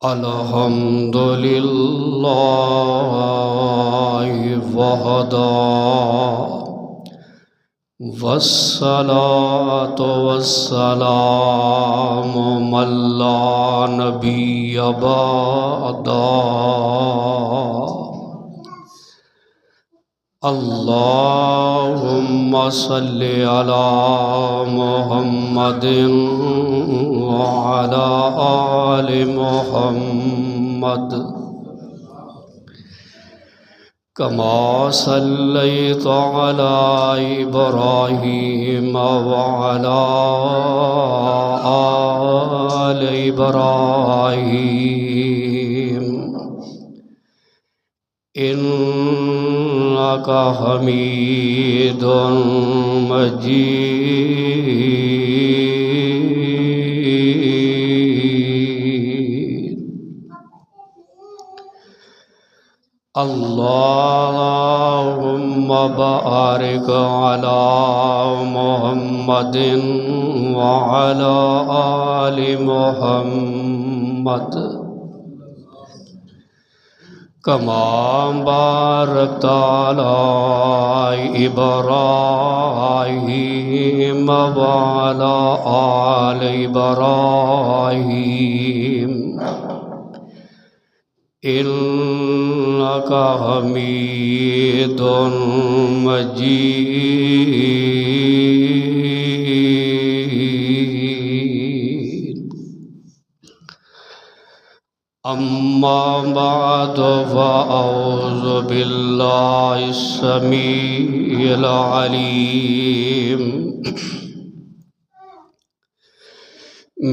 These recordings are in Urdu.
الحمد لله وحده والصلاة والسلام من لا نبي بعده اللهم صل على محمد وعلى آل محمد كما صليت على إبراهيم وعلى آل إبراهيم إنك حميد مجيد اللهم بارك على محمد وعلى آل محمد كما باركت على إبراهيم وعلى آل إبراهيم إنك حميد مجيد أما بعد فأعوذ بالله السميع العليم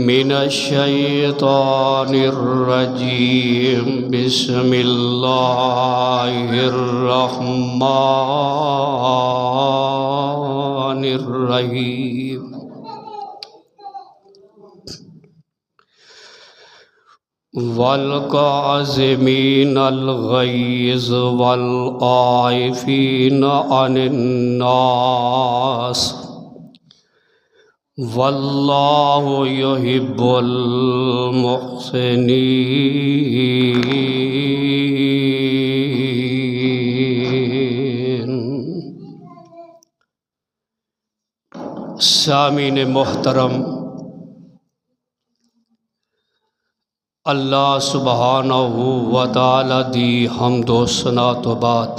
من الشيطان الرجيم بسم الله الرحمن الرحيم والكاظمين الغيظ والعافين عن الناس والله يحب المحسنين۔ سامعین محترم، اللہ سبحانہ و تعالی دی حمد و ثنا تو بعد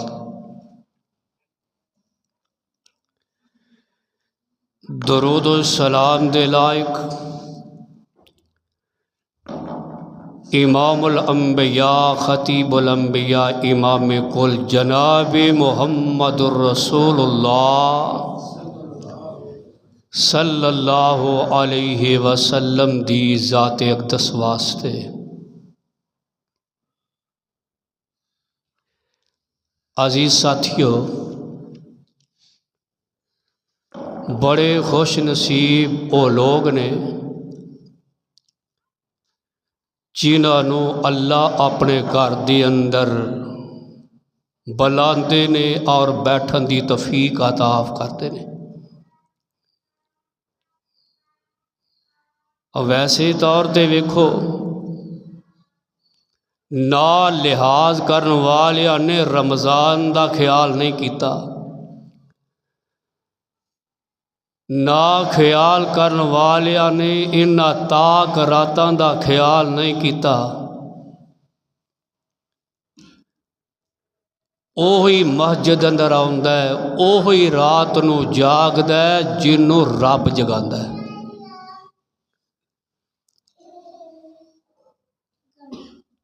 درود و سلام دے لائق امام الانبیاء خطیب الانبیاء امام کل جناب محمد الرسول اللہ صلی اللہ علیہ وسلم دی ذات اقدس واسطے عزیز ساتھیو، بڑے خوش نصیب وہ لوگ نے جنہاں نو اللہ اپنے گھر دے اندر بلاندے نے اور بیٹھن دی توفیق عطا کرتے نے۔ ویسے طور تے ویکھو نا لحاظ کرن والیاں نے رمضان دا خیال نہیں کیتا، نا خیال کرن والیاں نے انہاں تاک راتاں دا خیال نہیں کیتا۔ اوہی مسجد اندر آوندا ہے، اوہی رات نو جاگدا ہے جنوں رب جگاندا ہے۔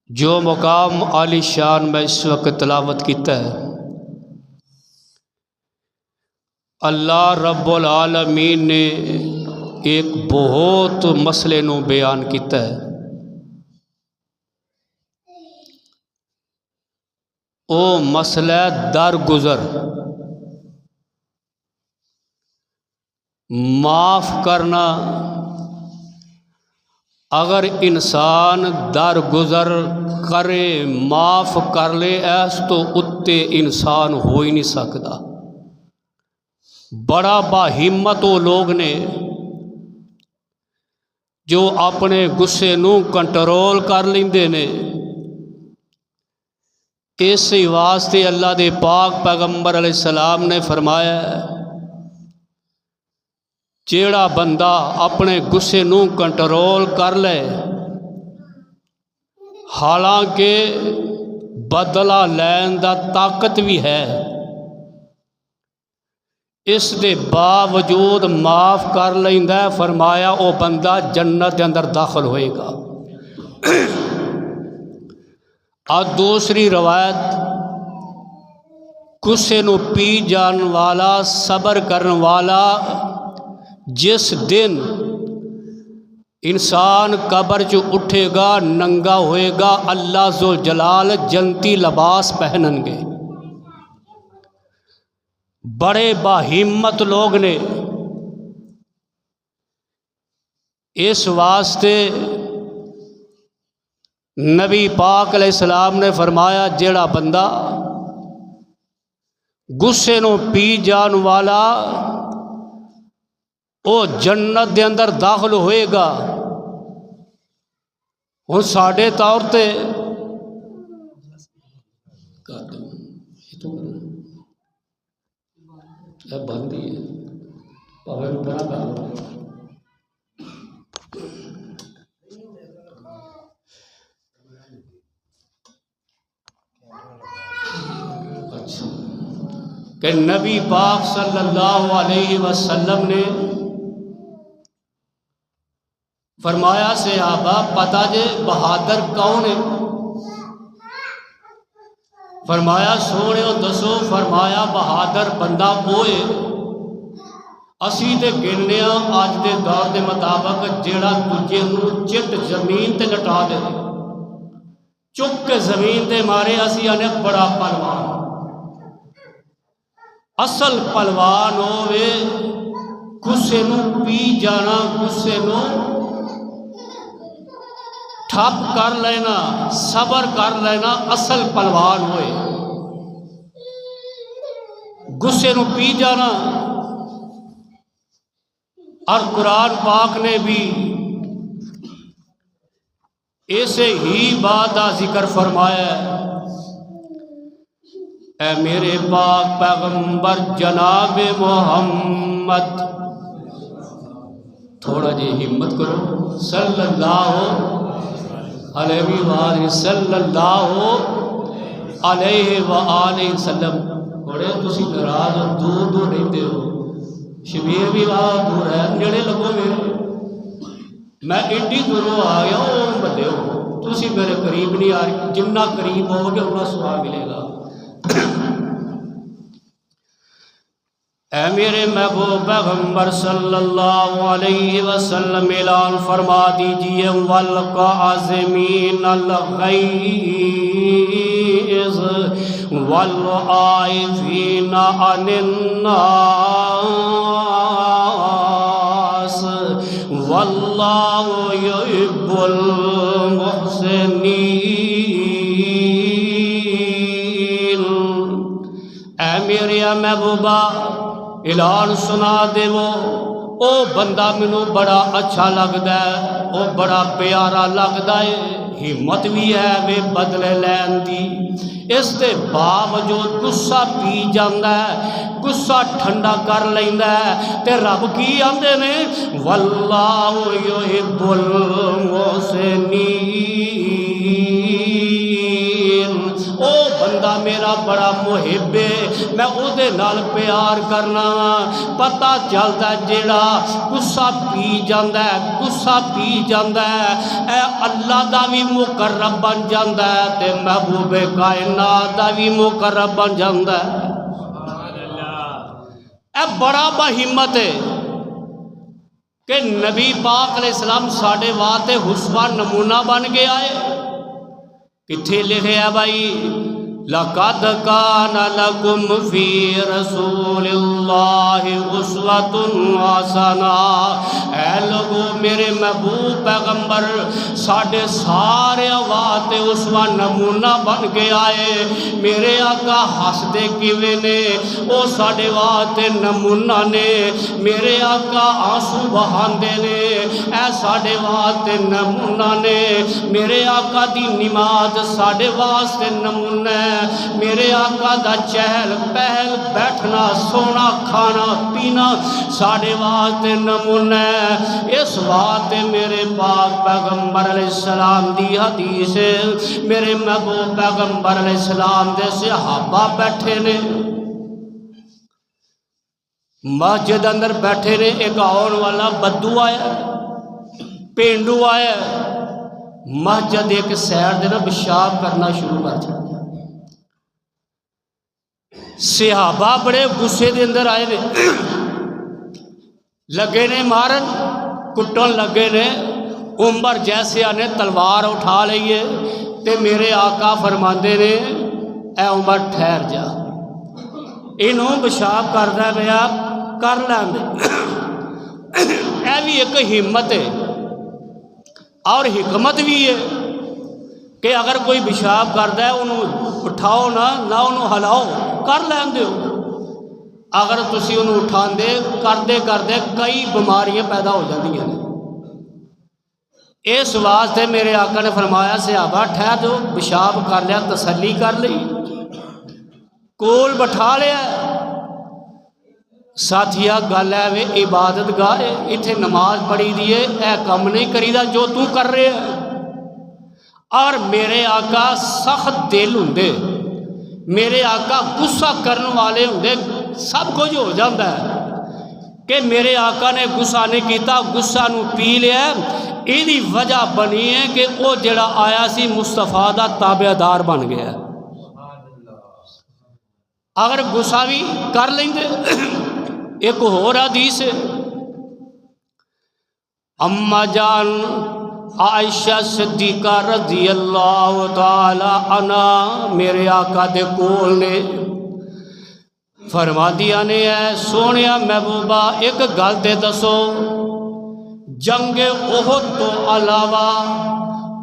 جو مقام عالی شان میں اس وقت تلاوت کیتا ہے، اللہ رب العالمین نے ایک بہت مسئلے نو بیان کیتا ہے۔ او مسئلہ درگزر، معاف کرنا۔ اگر انسان درگزر کرے، معاف کر لے، ایس تو اتے انسان ہو ہی نہیں سکتا۔ بڑا باہمت وہ لوگ نے جو اپنے غصے نو کنٹرول کر لیندے نے۔ اس واسطے اللہ دے پاک پیغمبر علیہ السلام نے فرمایا جیڑا بندہ اپنے غصے نو کنٹرول کر لے حالانکہ بدلہ لین دا طاقت بھی ہے، اس دے باوجود معاف کر لیندا ہے، فرمایا او بندہ جنت دے اندر داخل ہوئے گا۔ اور دوسری روایت، غصے نو پی جان والا صبر کرن والا جس دن انسان قبر چ اٹھے گا ننگا ہوئے گا، اللہ ذوالجلال جنتی لباس پہنن گے۔ بڑے باہمت لوگ نے، اس واسطے نبی پاک علیہ السلام نے فرمایا جیڑا بندہ غصے نو پی جان والا او جنت دے اندر داخل ہوئے گا۔ ہن ساڈے طور تے بندی ہے کہ نبی پاک صلی اللہ علیہ وسلم نے فرمایا صحابہ پتہ جے بہادر کون ہے؟ فرمایا سونے دسو، فرمایا بہادر بندہ ہوئے اسی تے گننے آج دے دور دے مطابق جیڑا دوجے نو چٹ زمین تے لٹا دے، چک کے زمین تے مارے، اسی آنے بڑا پہلوان۔ اصل پہلوان ہوئے غصے نو پی جانا، غصے نو ٹھپ کر لینا، صبر کر لینا، اصل پہلوان ہوئے۔ غصے نو پی جانا، اور قرآن پاک نے بھی ایسے ہی بات کا ذکر فرمایا ہے۔ اے میرے پاک پیغمبر جناب محمد، تھوڑا جی ہمت کرو، صلی اللہ علیہ وآلہ صلی اللہ علیہ وآلہ وسلم۔ بڑے تسی ناراض ہو، دور دور رہتے ہو، شبیر بھی وہاں دور ہے، نیڑے لگو میرے، میں ایڈی دوروں آ گیا ہوں، بندے ہو تسی میرے قریب نہیں آ رہی، جنہ قریب ہو گے انہا سوال ملے گا۔ اے میرے محبوب پیغمبر صلی اللہ علیہ وسلم اعلان فرما دیجئے وَالْقَاظِمِينَ الْغَيْظَ وَالْعَافِينَ عَنِ النَّاسِ وَاللَّهُ يُحِبُّ الْمُحْسِنِينَ۔ اے میرے محبوبہ اعلان سنا دے او بندہ منو بڑا اچھا لگدا ہے، او بڑا پیارا لگدا ہے، ہمت بھی ہے وے بدلے لین دی، اس دے باوجود غصہ پی جاندا ہے، غصہ ٹھنڈا کر لیندا ہے، تے رب کی آندے نے واللہ یحب المحسنین۔ او بندہ میرا بڑا محب ہے، میں او دے نال پیار کرنا، پتہ چلتا جیڑا غصہ پی جاندا ہے، غصہ پی جاندا ہے، اے اللہ دا بھی مقرب بن جاندا ہے، تے محبوب کائنات دا بھی مقرب بن جاندا ہے۔ اے بڑا باہمت ہے کہ نبی پاک علیہ السلام ساڑھے واسطے حسوہ نمونہ بن گیا ہے۔ کتھے لکھے ہے بھائی لَقَدْ كَانَ لَكُمْ فِي رَسُولِ اللَّهِ أُسْوَةٌ حَسَنَةٌ۔ اے لوگو میرے محبوب پیغمبر ساڑھے سارے واسطے اسوہ نمونہ بن کے آئے۔ میرے آقا ہس دے کیویں نے او ساڑھے واسطے نمونہ نے، میرے آقا آنسو بہاندے نے اے ساڑھے واسطے نمونہ نے، میرے آقا دی نماز ساڑھے واسطے نمونہ ہے، میرے آقا دا چہل پہل بیٹھنا سونا کھانا پینا ساڑھے واسطے نمونہ ہے۔ اس واسطے میرے پاک پیغمبر علیہ السلام دی حدیث میرے محبوب پیغمبر علیہ السلام دے صحابہ بیٹھے نے، مسجد اندر بیٹھے نے، ایک آن والا بدو آیا پینڈو آیا، مسجد ایک سیر دے نا پیشاب کرنا شروع کر دیا۔ صحابہ بڑے غصے دے اندر آئے نے، لگے نے مارن کٹن لگے نے، عمر جیسے آنے تلوار اٹھا لئیے تے میرے آقا فرماندے نے اے عمر ٹھہر جا، انہوں پیشاب کردہ گیا کر لیں دے۔ اے بھی ایک ہمت ہے اور حکمت بھی ہے کہ اگر کوئی پیشاب کردہ ہے انہوں اٹھاؤ نہ انہوں ہلاؤ کر لیں دے ہو، اگر تسی انہوں اٹھان دے کردے کئی بیماریاں پیدا ہو جاتی ہیں۔ اس واسطے میرے آقا نے فرمایا صحابہ ٹھہر دو، پیشاب کر لیا تسلی کر لی، کول بٹھا لیا ساتھیا گل ہے وے عبادت گاہ اتنے نماز پڑھی دیے اے کم نہیں کریدا جو تو کر رہے ہیں۔ اور میرے آقا سخت دل ہوندے، میرے آقا غصہ کرنے والے ہوندے، سب کچھ ہو جاتا ہے کہ میرے آقا نے غصہ نہیں کیتا، غصہ نو پی لیا، ایدی وجہ بنی ہے کہ وہ جڑا آیا سی مصطفیٰ دا تابعدار بن گیا۔ اگر غصہ بھی کر لیں دے ایک اور حدیث ہے، اما جان عائشہ صدیقہ رضی اللہ تعالی عنہ میرے آقا دے کول نے فرما دیا نے ہے سونیا محبوبہ ایک گل تے دسو، جنگ احد تو علاوہ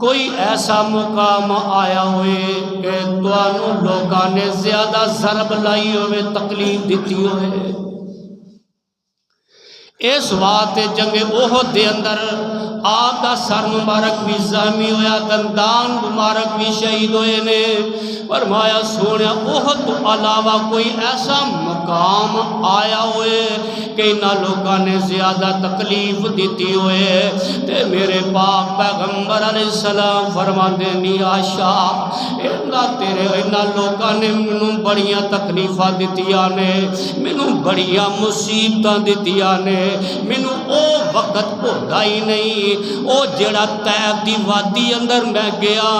کوئی ایسا مقام آیا ہوئے کہ توانوں لوگاں نے زیادہ ضرب لائی ہوئے تکلیف دیتی ہوئے؟ اس بات جنگ احد دے اندر آپ دا سر مبارک بھی زخمی ہویا، دندان مبارک بھی شہید ہوئے نے، فرمایا سونیا احد تو علاوہ کوئی ایسا مقام آیا ہوئے کہ انہاں لوگاں نے زیادہ تکلیف دیتی ہوئے تے میرے پاک پیغمبر علیہ السلام فرماندے نہیں آشا انہاں لوگاں نے منوں بڑیاں تکلیفاں دیتیاں نے، منوں بڑیاں مصیبتاں دیتیاں نے، منوں او وقت بھولدا ہی نہیں او جڑا طیب دی وادی اندر میں گیا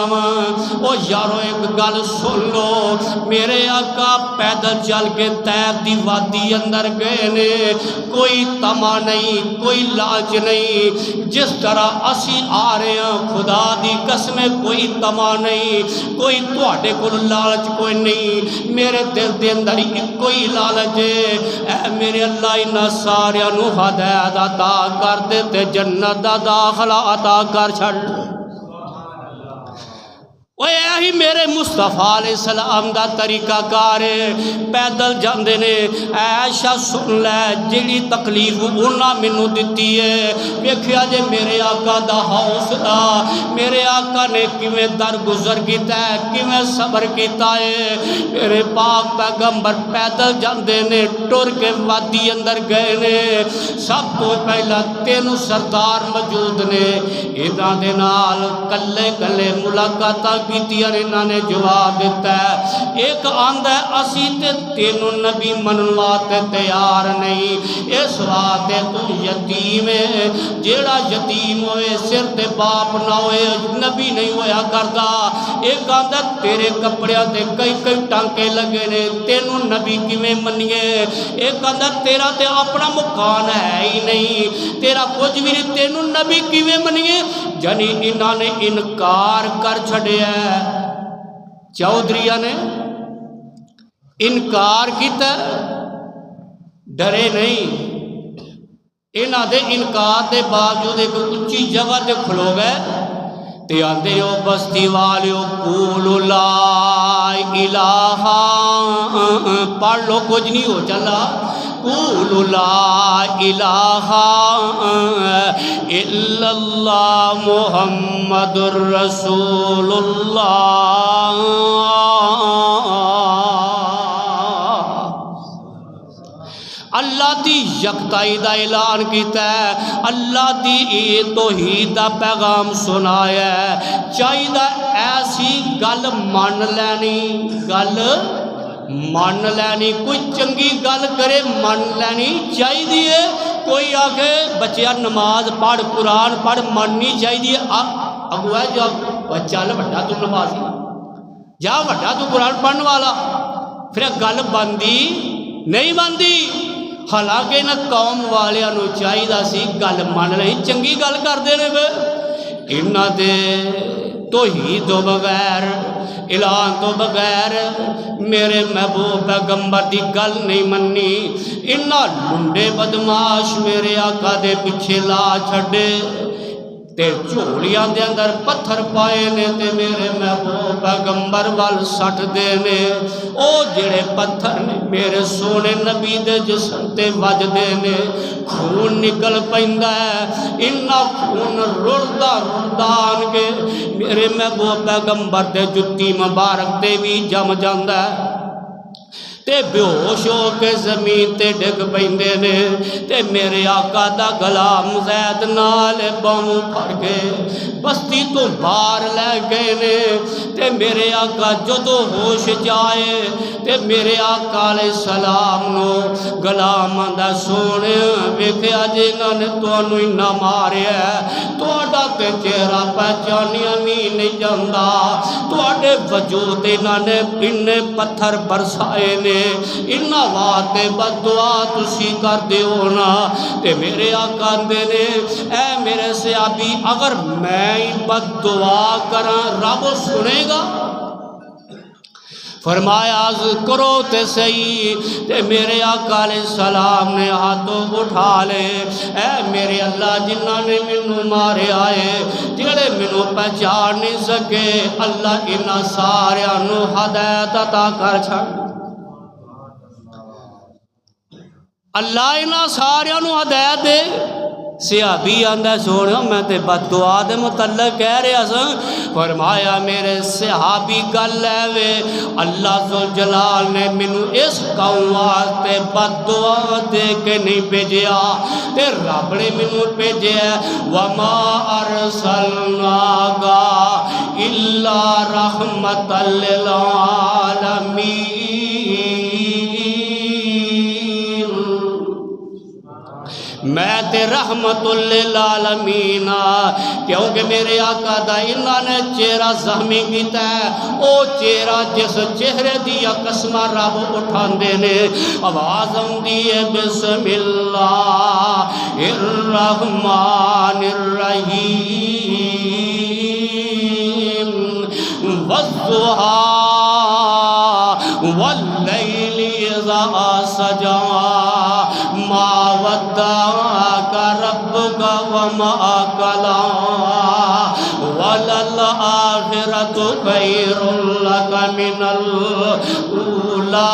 او یارو ایک گل سن لو، میرے آقا پیدل چل کے طیب دی وادی اندر گئے نے، کوئی تما نہیں کوئی لالچ نہیں، جس طرح اسی آ رہے ہیں خدا دی قسم کوئی تما نہیں، کوئی تواڈے کو لالچ کوئی نہیں، میرے دل دے اندر کوئی لالچ ہے، اے میرے اللہ انہاں ساریاں نو ہدایت عطا کر دے تے جنت دا داخلہ عطا کر چھڑ۔ اوے یہی میرے مصطفیٰ علیہ السلام دا طریقہ کار ہے، پیدل جاندے نے، عائشہ سن لے جڑی تکلیف انہاں مینوں دتی ہے، ویکھیا جے میرے آقا دا حوصلہ، میرے آقا نے کیویں درگزر کیتا ہے، کیویں صبر کیتا ہے، میرے پاک پیغمبر پیدل جاندے نے، ٹر کے وادی اندر گئے نے، سب تو پہلا تینوں سردار موجود نے، انہاں دے نال کلے کلے ملاقاتاں کیتیاں انہاں نے جواب دیتا ہے، ایک آندا ہے اسی تے تینوں نبی منن واسطے تیار نہیں، اس واسطے تو یتیم ہے، جیڑا یتیم ہوئے سر تے باپ نہ ہوئے نبی نہیں ہویا کردا، ایک آندا تیرے کپڑیاں تے کئی کئی ٹانکے لگے نے تینوں نبی کیویں منیے، ایک آندا تیرا تے اپنا مکان ہے ہی نہیں، تیرا کچھ بھی نہیں تینوں نبی کیویں منیے، جنی انہاں نے انکار کر چھڑیا چودھریہ نے انکار کیتا، ڈرے نہیں، انہاں دے انکار دے باوجود ایک اچھی جگہ تے کھلو گئے تے آندے ہو بستی والیو قولوا لا الہ، پڑھ لو کچھ نہیں ہو چلا، قولوا لا الہ الا اللہ محمد رسول اللہ۔ اللہ دی یکتائی دا اعلان کیتا ہے، اللہ دی توحید دا پیغام سنایا ہے، چاہیے ایسی گل مان لینی، گل مان لینی، کوئی چنگی گل کرے مان لینی چاہیے، کوئی آگے بچیا نماز پڑھ قرآن پڑھ ماننی چاہیے، اگو ہے جب چل وڈا تو نمازی جا وڈا تو قرآن پڑھنے والا، پھر گل بندی نہیں بندی۔ حالانکہ نہ قوم والیاں نو چاہیے سی گل مان لئی، چنگی گل کردے نے وے، انہاں دے توحید تو بغیر اعلان تو بغیر میرے محبوب پیغمبر دی گل نہیں مننی، انہاں لنڈے بدماش میرے آقا دے پیچھے لا چھڑے تے جھولیاں دے اندر پتھر پائے نے تے میرے محبوب پیغمبر وال سٹ دے نے، او جڑے پتھر نے میرے سونے نبی دے جسم تے وج دے نے، خون نکل پیندا ہے، انہاں خون رڑدا رڑدا آن کے میرے محبوب پیغمبر دے جتی مبارک تے بھی جم جاندا ہے تے بے ہوش ہو کے زمین تے ڈگ پیندے نے، تے میرے آقا دا غلام زید نال باہوں پھڑ کے بستی تو باہر لے گئے نے، تے میرے آقا جدو ہوش جائے تے میرے آقا علیہ السلام نو غلام دا سونے ویکھیا جنہاں نے تانوں انہاں ماریا ہے، تہاڈا تے چہرہ پہچانیا نہیں جاندا، تہاڈے وجود انہاں نے اننے پتھر برسائے نے، انہاں واسطے بد دعا تسی کر دیو نا، تے میرے آقا دے نے اے میرے صحابی اگر میں بد دعا کراں رب سنے گا؟ فرمایا عرض کرو تے صحیح، تے میرے آقا علیہ السلام نے ہاتھوں اٹھا لے، اے میرے اللہ جنہاں نے منو مارے آئے جڑے منو پہچان نہیں سکے، اللہ انہاں ساریاں نو ہدایت عطا کر چھڑ، اللہ انہاں ساریاں نو ہدایت دے۔ صحابی آندہ سوڑیوں میں تے بد دعا دے متعلق کہہ رہے ہیں، فرمایا میرے صحابی گل لے وے اللہ ذوالجلال نے منو اس قوم واسطے بد دعا دے کے نہیں بھیجیا، تے رب نے منو بھیجیا وما ارسلناک الا رحمت للعالمین، میں تے رحمت للعالمین، کیونکہ میرے آقا دا انہاں نے چہرہ زخمی کیتا ہے، او چہرہ جس چہرے دیا قسمہ رب اٹھان دینے، آواز آندی ہے بسم اللہ الرحمن الرحیم والضحیٰ واللیل اذا سجا ما ودعك ربك وما قلى وللآخرة خير لك من الأولى۔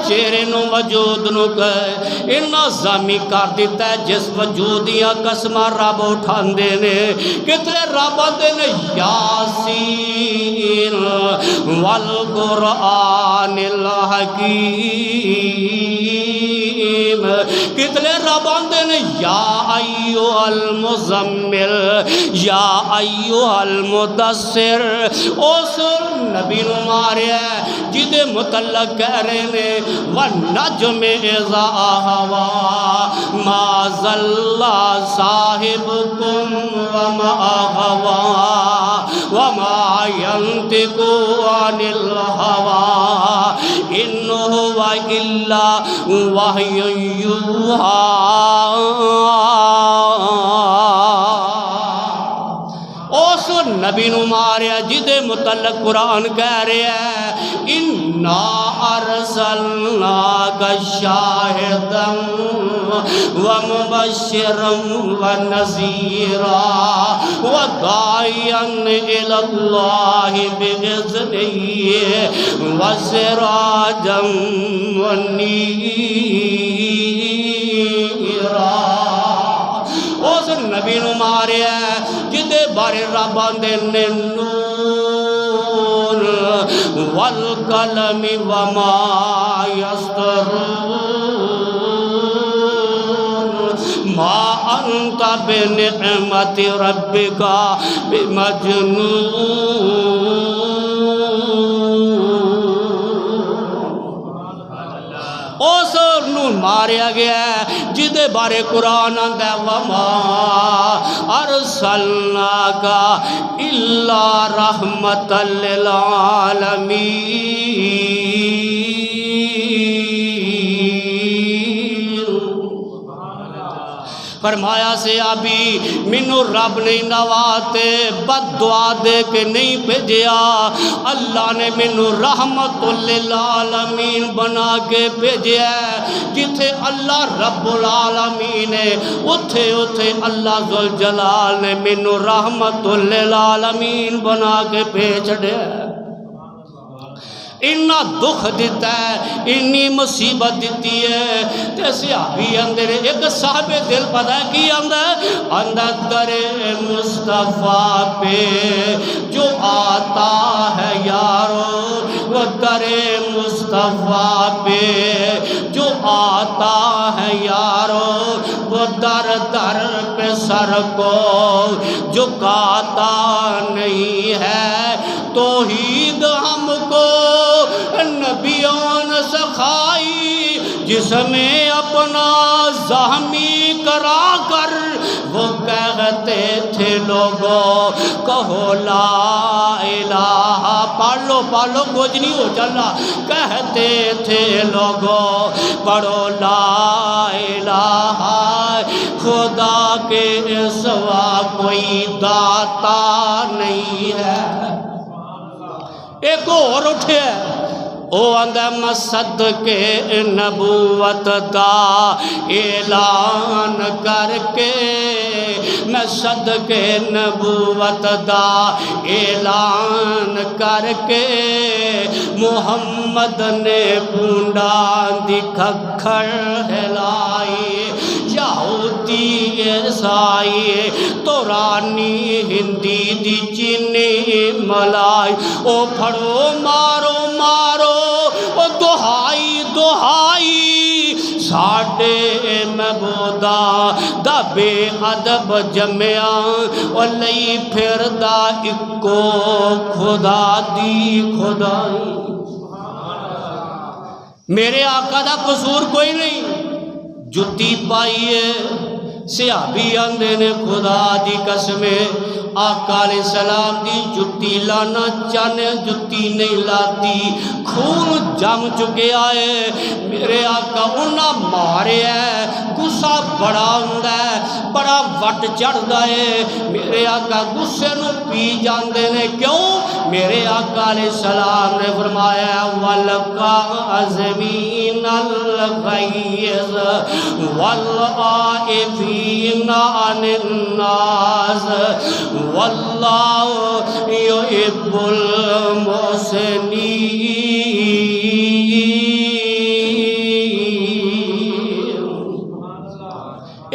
چہرے نو وجود نو کہے انہاں زامی کر دیتا ہے جس وجودیاں قسمہ رب اٹھان دینے، کتنے رب دینے یاسین والقرآن الحکیم، کتنے رب دینے یا ایوہ المزمل یا ایوہ المدثر، اس نبی نو مارے جدے متعلق کہہ رہے نے وَالنَّجْمِ إِذَا هَوَى مَا ضَلَّ صَاحِبُكُمْ وَمَا غَوَى وَمَا يَنطِقُ عَنِ الْهَوَى إِنْ هُوَ إِلَّا وَحْيٌ يُوحَىٰ۔ نبی نو ماریا جدے متعلق قرآن کہہ رہا ہے اِنَّا أَرْسَلْنَاكَ شَاهِدًا وَمُبَشِّرًا وَنَذِيرًا وَدَاعِيًا إِلَى اللَّهِ بِإِذْنِهِ وَسِرَاجًا مُنِيرًا۔ اس نبی نو ماریا جدے بارے رب آندے نے نون والقلم وما يسطرون ما انت بنعمت ربک بمجنون۔ اس نون ماریا گیا ہے جدے بارے قرآن آندہ وما ارسلناک الا رحمت للعالمین۔ فرمایا سے ابھی منو رب نہیں نواتے بد دعا دے کے نہیں بھیجیا، اللہ نے منو رحمت للعالمین بنا کے بھیجیا ہے۔ جتھے اللہ رب العالمین ہے اتھے اتھے اللہ ذوالجلال نے منو رحمت للعالمین بنا کے بھیج دیا ہے۔ اتنا دکھ دیتا ہے، اتنی مصیبت دیتی ہے۔ تے صحابی اندر ایک صاحب دل پتہ ہے کی اندر در مصطفیٰ پہ جو آتا ہے یارو، وہ در مصطفیٰ پہ جو آتا ہے یارو، وہ در در پہ سر کو جھکاتا نہیں ہے۔ توحید ہم کو نبیوں نے سکھائی، جس میں اپنا زخمی کرا کر وہ کہتے تھے لوگوں کہو لا الہ، پڑھ لو کچھ نہیں ہو چلا، کہتے تھے لوگوں پڑھو لا الہ، خدا کے سوا کوئی داتا نہیں ہے۔ ایک اور اٹھے او اندہ میں صدقے نبوت دا اعلان کر کے، میں صدقے نبوت دا اعلان کر کے، محمد نے پونڈا دی کھکھڑ ہلائی، یہودی عیسائی تورانی ہندی دی چینی ملائی، او پھڑو مارو مارو او دہائی دہائی، ساڑھے محبودا دا بے ادب جمعہ او لئی پھر دا اکو خدا دی خدائی۔ میرے آقا دا قصور کوئی نہیں، جتی پائیے صحابی اندے نے خدا دی قسمیں آقا علیہ السلام دی جتی لانا چاہنے جتی نہیں لاتی، خون جم چکے آئے، میرے آقا انہاں مارے ہے، غصہ بڑا ہوندہ ہے، بڑا وٹ چڑھ دائے، میرے آقا غصے نو پی جاندے نے، کیوں؟ میرے آقا علیہ السلام نے فرمایا وَالْقَاذِمِينَ الْغَيْظَ وَالْعَافِينَ عَنِ النَّاسِ وَاللَّهُ يُحِبُّ الْمُحْسِنِينَ۔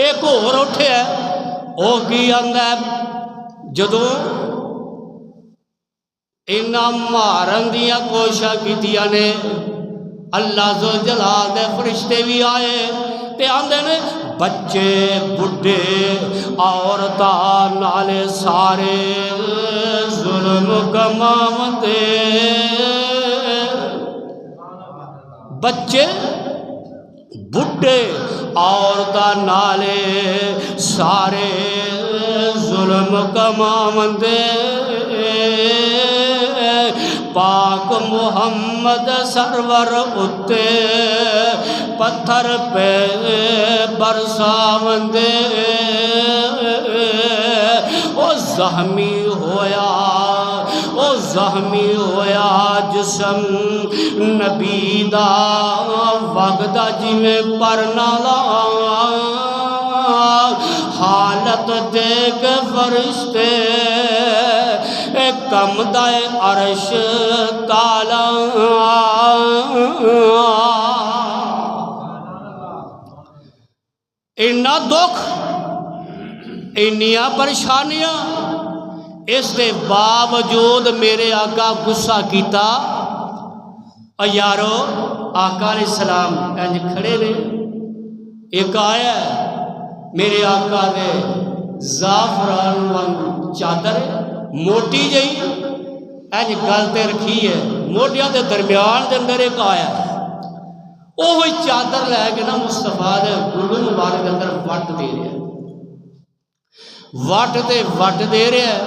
ایک اور اٹھے ہے، او کی آندہ ہے جدوں انہاں مارن دیا کوشاں کیتیاں نے، اللہ ذوالجلال دے فرشتے بھی آئے تے آندے نے بچے بڑھے عورتاں نالے سارے ظلم کماوندے، بچے بڑھے عورتاں نالے سارے ظلم کماوندے، پاک محمد سرور اتے پتھر پہ برساوندے، او زخمی ہویا، او زخمی ہویا جسم نبی دا وگدا جویں پر نالا، حالت دیکھ فرشتے کم دائے عرش کالا۔ انہا دکھ، انہیا پریشانیاں، اس دے باوجود میرے آقا غصہ کیتا۔ اور یارو آقا علیہ السلام انج کھڑے نے، ایک آیا ہے میرے آقا دے زعفران وانگ چادر موٹی جئی انج گلتے رکھی ہے، موٹیاں دے درمیان دے اندر ایک آیا ہے، اوہی چادر لے کے نا مصطفیٰ دے گلو مبارک دے اندر وٹ دے رہے ہیں، وٹ دے رہے ہیں۔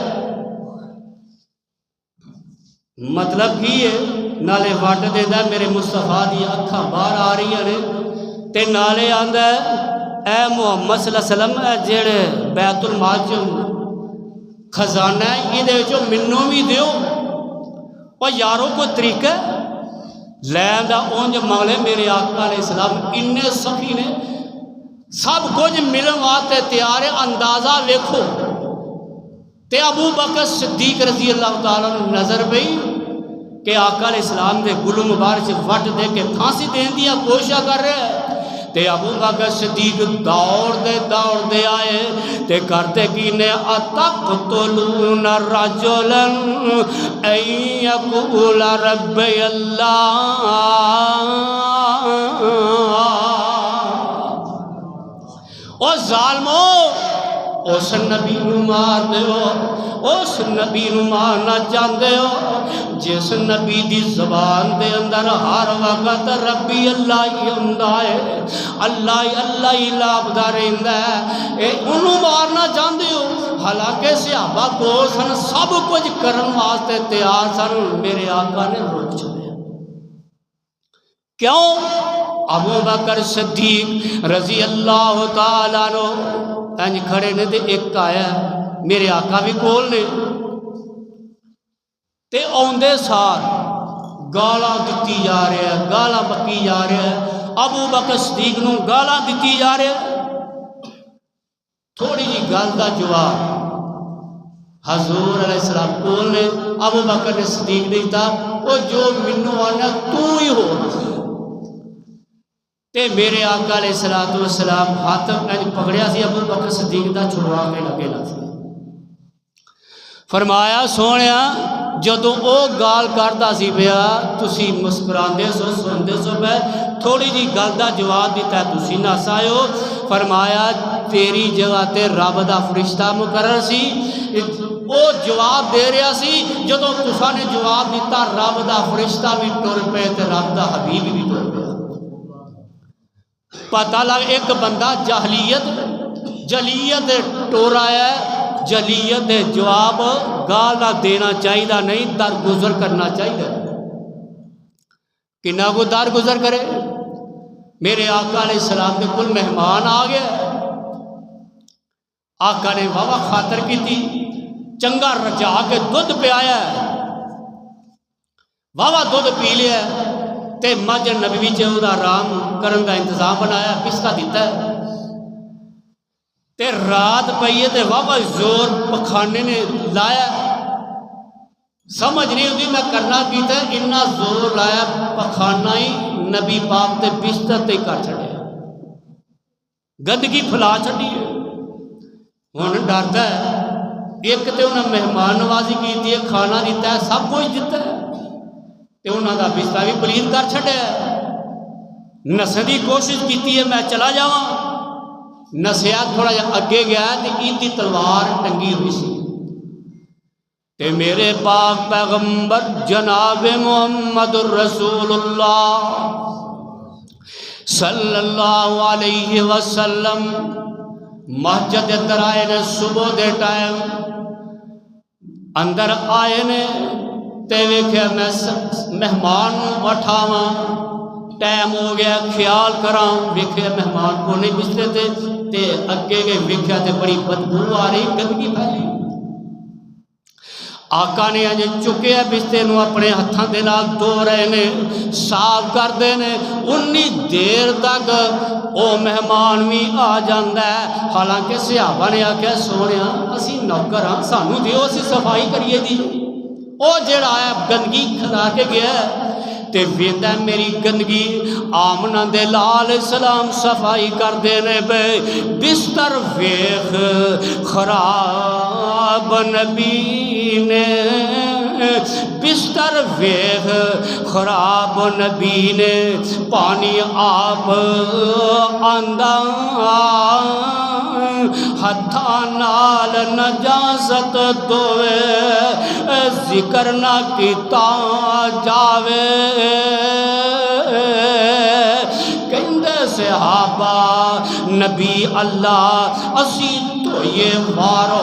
مطلب کی ہے نالے وٹ دے دا میرے مصطفیٰ دی اکھاں باہر آ رہی ہیں تے نالے آندہ ہے اے محمد صلی اللہ علیہ وسلم اے جیڑے بیت المال جو خزانہ ہے یہ دے جو منوں بھی دیو، اور یاروں کو طریقہ لین دا اونج مانگلے میرے آقا علیہ السلام انہیں سخی نے سب کچھ ملن آتے تیار اندازہ ویکھو تے ابو بکر صدیق رضی اللہ تعالیٰ نظر بئی کہ آقا علیہ السلام دے گلو مبارک سے وٹ دے کے پھانسی دین دیا کوشش کر رہے ہیں تے ابو بکر صدیق دوڑ دے آئے تے کرتے کی نے اتقتلون رجلا ان یقول ربی اللہ، او ظالمو اس نبی نو مار دیو، اس نبی نو مارنا چاہتے ہو جس نبی دی زبان دے اندر ہر وقت ربی اللہ ہی ہوندا ہے، اللہ ہی لابدا رہندا ہے، انہوں مارنا چاہتے ہو۔ حالانکہ صحابہ کو سن سب کچھ کرن واسطے تیار سن، میرے آقا نے روک چھوڑیا۔ کیوں؟ ابو بکر صدیق رضی اللہ تعالیٰ عنہ انج کھڑے نے تے ایک آیا میرے آقا بھی کول نے تے اوندے سار گالاں دتی جا رہے ہیں، گالاں بکی جا رہے ہیں، ابو بکر صدیق نو گالاں دتی جا رہے ہیں۔ تھوڑی جی گل دا جواب حضور علیہ السلام کول نے، ابو بکر نے صدیق نہیں تھا، وہ جو منو آنا تو ہی ہو تے میرے آقا علیہ السلام ہاتھ پکڑیا سی ابو بکر صدیق دا چھڑوا کے لگے نہ سی۔ فرمایا سونیا جدو او گال کرتا سی پیا تسی مسکراندے سو سندے سو پہ تھوڑی جی گل دا جواب دیتا ہے تسی نہ سایو۔ فرمایا تیری جگہ تے رب دا فرشتہ مقرر سی، او جواب دے رہا سی جدو تسا نے جواب دیتا رب دا فرشتہ بھی ٹر پے تے رب دا حبیب بھی ٹر پیا۔ پتہ لگ ایک بندہ جہلیت ٹورا ہے، جہلیت جواب گالا دینا چاہیے نہیں، درگزر کرنا چاہیے۔ کنہ کو درگزر کرے؟ میرے آقا علیہ السلام کے کل مہمان آ گیا، آقا نے واہ خاطر کی تھی، چنگا رجا کے دودھ پہ آیا ہے، واہ دودھ پی لیا تے مسجد نبوی چ او دا آرام کرن دا انتظام بنایا، بستر دیتا ہے تے رات پئیے تے واہ زور پخانے نے لایا، سمجھ نہیں ہوتی میں کرنا کیتا ہے، اتنا زور لایا پخانا ہی نبی پاک تے بستر تے کر چھڑیا، گندگی پھلا چھڑی ہے۔ ہن ڈرتا ہے ایک تے انہیں مہمان نوازی کی ہے، کھانا دیتا ہے، سب کچھ دیتا ہے تے انہوں دا بستر بھی پلید کر چھڑیا، نسے دی کوشش کیتی ہے میں چلا جاواں، نسیا تھوڑا جا اگے گیا تے ایدی تلوار ٹنگی ہوئی سی تے میرے پاک پیغمبر جناب محمد الرسول اللہ صلی اللہ علیہ وسلم مسجد اندر آئے نے، صبح دے ٹائم اندر آئے نے تے ویکھیا میں مہمان اٹھاواں، ٹائم ہو گیا خیال کراں، ویکھیا مہمان کو نہیں بسترے تے اگے گئے ویکھیا تے بڑی بدبو آ رہی، گندگی پھیلی، آقا نے اج چکیا بستے نو اپنے ہتھاں دے نال دھو رہے نے صاف کردے نے انی دیر تک او مہمان بھی آ جاندا ہے حالانکہ صحابہ نے آکھیا سونیا اسی نوکر ہاں سانو دیو اسی صفائی کریے دی او جڑا ہے گندگی کھدا کے گیا ہے تے ویندا میری گندگی آمنہ دے لال السلام صفائی کر دینے بے بستر ویخ خراب نبی نے بستر ویخ خراب نبی نے پانی آپ آندہ ہتھا نال نجازت دوے ذکر نہ کیتا جاوے کہندے صحابہ نبی اللہ اسی تو یہ وارو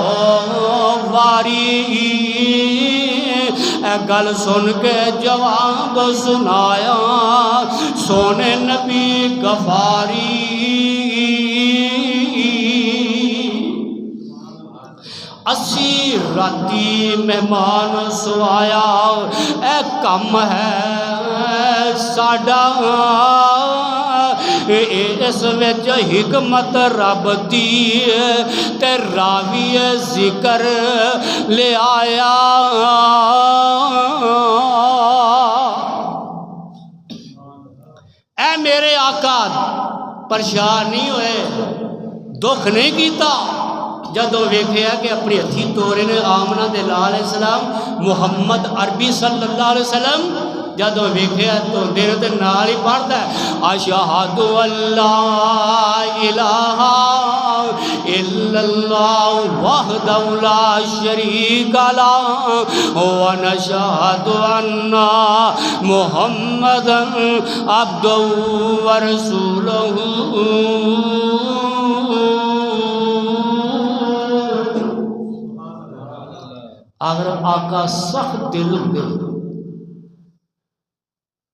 واری اے گل سن کے جواب سنایا سونے نبی غفاری اسی راتی مہمان سوایا اے کم ہے ساڈا اس وچ حکمت رب دی تے راوی ذکر لے آیا اے میرے آقا پریشان نہیں ہوئے دکھ نہیں کیتا جدو ویکھیا کہ اپنی ہتھی توڑے نے آمنہ دے لال السلام محمد عربی صلی اللہ علیہ وسلم جدو ویکھیا تو دیر تے نال ہی پڑھتا ہے اشہد اللہ الہ الا اللہ وحدہ لا شریک لہ ونشہد ان محمدا عبدہ ورسولہ اگر آقا سخت دل دے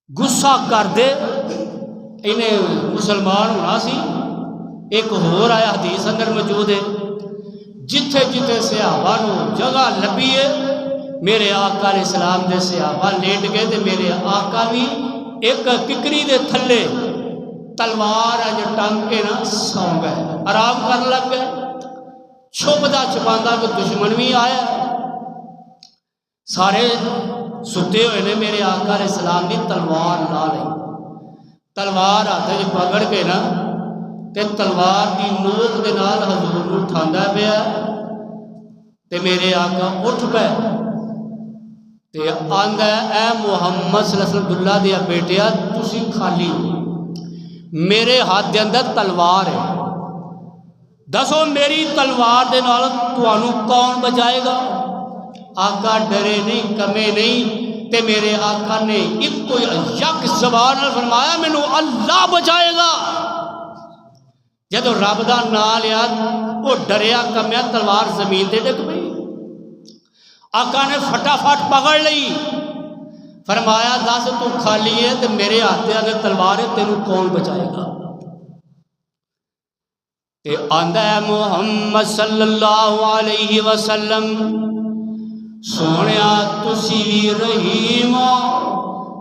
غصہ کر دے انہیں مسلمان ہونا سی ایک ہور آیا حدیث اندر موجود ہے جتھے جتھے صحابہ نو جگہ لبی ہے میرے آقا علیہ السلام دے صحابہ لیٹ گئے تے میرے آقا بھی ایک ککری دے تھلے تلوار اج ٹنگ کے نا سو گئے آرام کر لگ گئے چھپدا چھپاندا کہ دشمن بھی آیا سارے ستے ہوئے نے میرے آقا علیہ السلام دی تلوار لا لئی تلوار ہاتھ وچ پکڑ کے نا تے تلوار دی نوک دے نال حضور نو اٹھاندا پیا تے میرے آقا اٹھ پے تے آندا اے محمد صلی اللہ علیہ وسلم عبداللہ دیا بیٹیا تسی خالی میرے ہاتھ دے اندر تلوار ہے دسو میری تلوار دے نال تانوں کون بچائے گا آقا ڈرے نہیں کمے نہیں تے میرے آقا نے ایک کوئی یک زبان فرمایا مینوں اللہ بچائے گا جدو رب دا نام لیا وہ ڈریا کمیا تلوار زمین تے ڈگ پئی آقا نے فٹافٹ پکڑ لئی فرمایا دس تو خالی ہے تے میرے ہاتھ دے تلوار ہے تینوں کون بچائے گا تے آندا ہے محمد صلی اللہ علیہ وسلم سونیا تسی بھی رحیم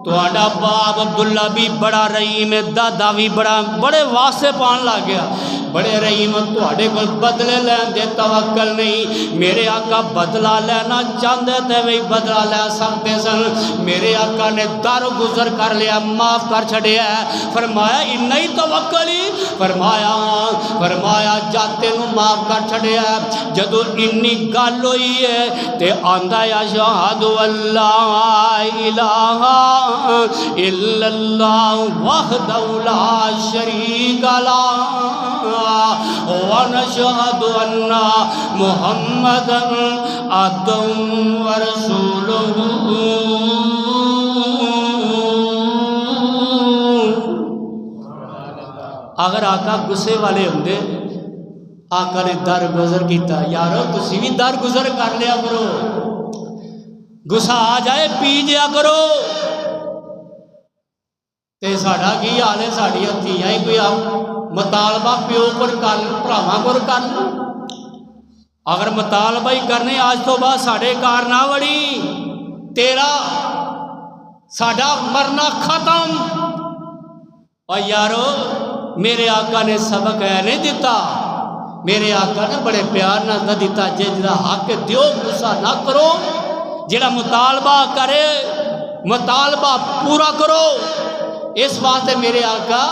تہاڈا باپ عبداللہ بھی بڑا رحیم ہے دادا بھی بڑے واسطے پان لگ گیا بڑے رحیم تہاڈے کول بدلے لین دے توکل نہیں میرے آقا بدلہ لینا چاہندے تے وہی بدلہ لے سکتے سن میرے آقا نے در گزر کر لیا معاف کر چھڑیا فرمایا اتنا ہی توکل ہی فرمایا جاتے نو معاف کر چھڑیا جدو انی گل ہوئی ہے تے آندا یا اشہد اللہ الہ الا اللہ وحدہ لا شریک لہ ونشہد ان محمدا عبدہ ورسولہ اگر آقا غصے والے ہوندے آقا نے در گزر کیتا یارو تسی بھی در گزر کر لیا کرو غصہ آ جائے پی جیا کرو تے ساڈا کی حال ہے ساڈی ہتھیاں ہی کوئی مطالبہ پیو پر کر بھراواں پر کر اگر مطالبہ ہی کرنے آج تو بعد ساڑھے کار نہ وڑی تیرا ساڑھا مرنا ختم. اور یارو میرے آقا نے سبق ہے نہیں دیتا, میرے آقا نے بڑے پیار نہ دیتا جا حق دیو غصہ نہ کرو, جڑا مطالبہ کرے مطالبہ پورا کرو. اس واسطے میرے آقا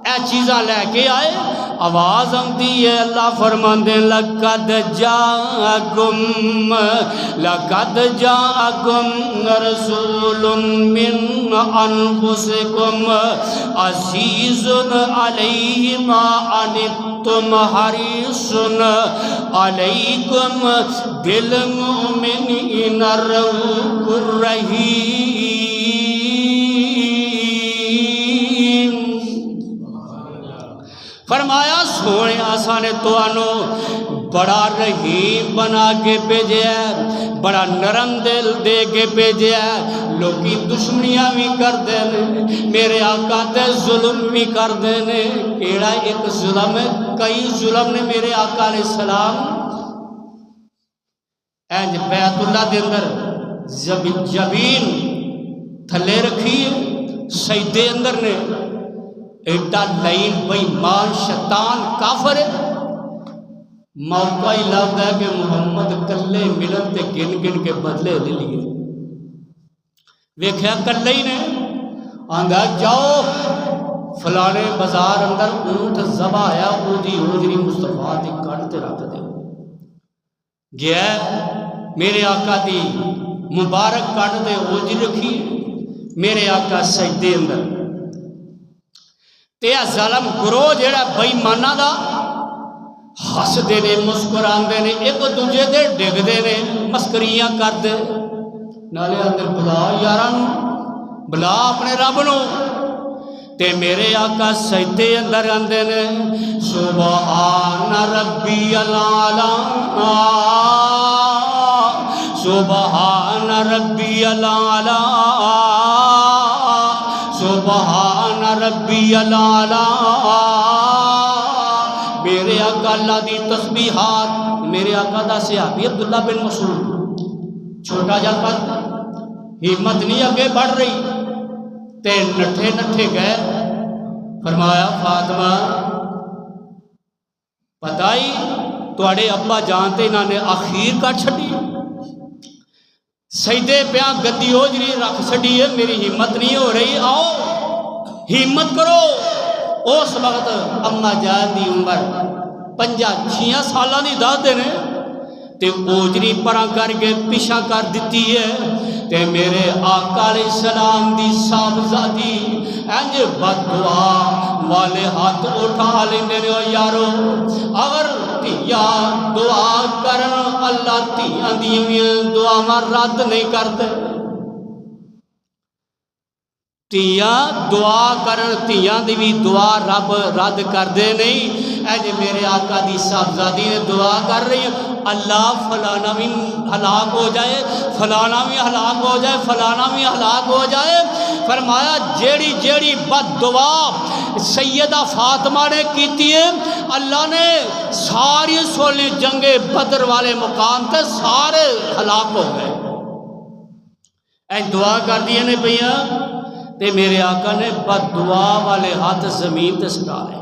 اے چیزاں لے کے آئے. آواز آتی ہے اللہ فرماندے لقد جاءکم رسول من انفسکم عزیز علیہ ما عنتم حریص علیکم بالمؤمنین رؤوف الرحیم. فرمایا سونے آسانے تو آنو بڑا رحیم بنا کے بھیجے ہے, بڑا نرم دل دے کے بھیجے ہے. لوگی دشمنیاں بھی کر دینے, میرے آقا تے ظلم بھی کر دینے. کیڑا ایک ظلم ہے, کئی ظلم نے میرے آقا علیہ السلام اینج بیت اللہ دے اندر جبین تھلے رکھی سجدے اندر نے. ایڈا لائن بےمان شیطان کافر ہے. موقع ہی لگتا ہے کہ محمد کلے ملن تے گن گن کے بدلے لے لیے. ویکھیا کلے ہی نے آندا جاؤ فلانے بازار اندر اونٹ ذبح آیا اودی اوجری مصطفیٰ دی کٹ تے رکھ دے. گیا میرے آقا دی مبارک کٹ تے اوجری رکھی, میرے آقا سجدے اندر. تے ظالم گروہ جڑا بے ایماناں دا ہس دے نے مسکراندے نے ایک دوجے دے ڈگ دے نے مسکریاں کر دے نالے اندر بلا یاراں بلا اپنے رب نو. تے میرے آقا سجدے اندر آندے نے سبحان ربی الاعلی سبحان ربی الاعلی سبحان ربی الاعلی. میرے آقا اللہ دی تسبیحات. میرے آقا دا صحابی عبداللہ بن مسعود چھوٹا جا قد, ہمت نہیں اگے بڑھ رہی تے نٹھے نٹھے گئے. فرمایا فاطمہ پتائی توڑے ابا جانتے انہوں نے آخیر کا چھڑی سجدے پیاں گدی اوجری رکھ چھڑی ہے, میری ہمت نہیں ہو رہی, آؤ ہمت کرو. اس وقت اما جان دی عمر 5-6 سالاں دی دس دے نے تے اوجری پرا کر کے پیچھا کر دیتی ہے. تے میرے آقا علیہ السلام دی صاحبزادی انج بد دعا والے ہاتھ اٹھا لیندے نے. یارو اگر تیاں دعا کرن اللہ تیاں دیاں دعاواں رد نہیں کرتے. تیاں دعا کرن تیاں دی بھی دعا رب رد کر دے نہیں. اج میرے آقا دی صاحبزادی نے دعا کر رہی ہے اللہ فلانا بھی ہلاک ہو جائے, فلانا بھی ہلاک ہو جائے, فلانا بھی ہلاک ہو جائے. فرمایا جیڑی جیڑی بد دعا سیدہ فاطمہ نے کیتی ہے اللہ نے ساری سولی جنگ بدر والے مقام تے سارے ہلاک ہو گئے. اج دعا کر دیے نے پیا تے میرے آقا نے بد دعا والے ہاتھ زمین تے سٹا لے.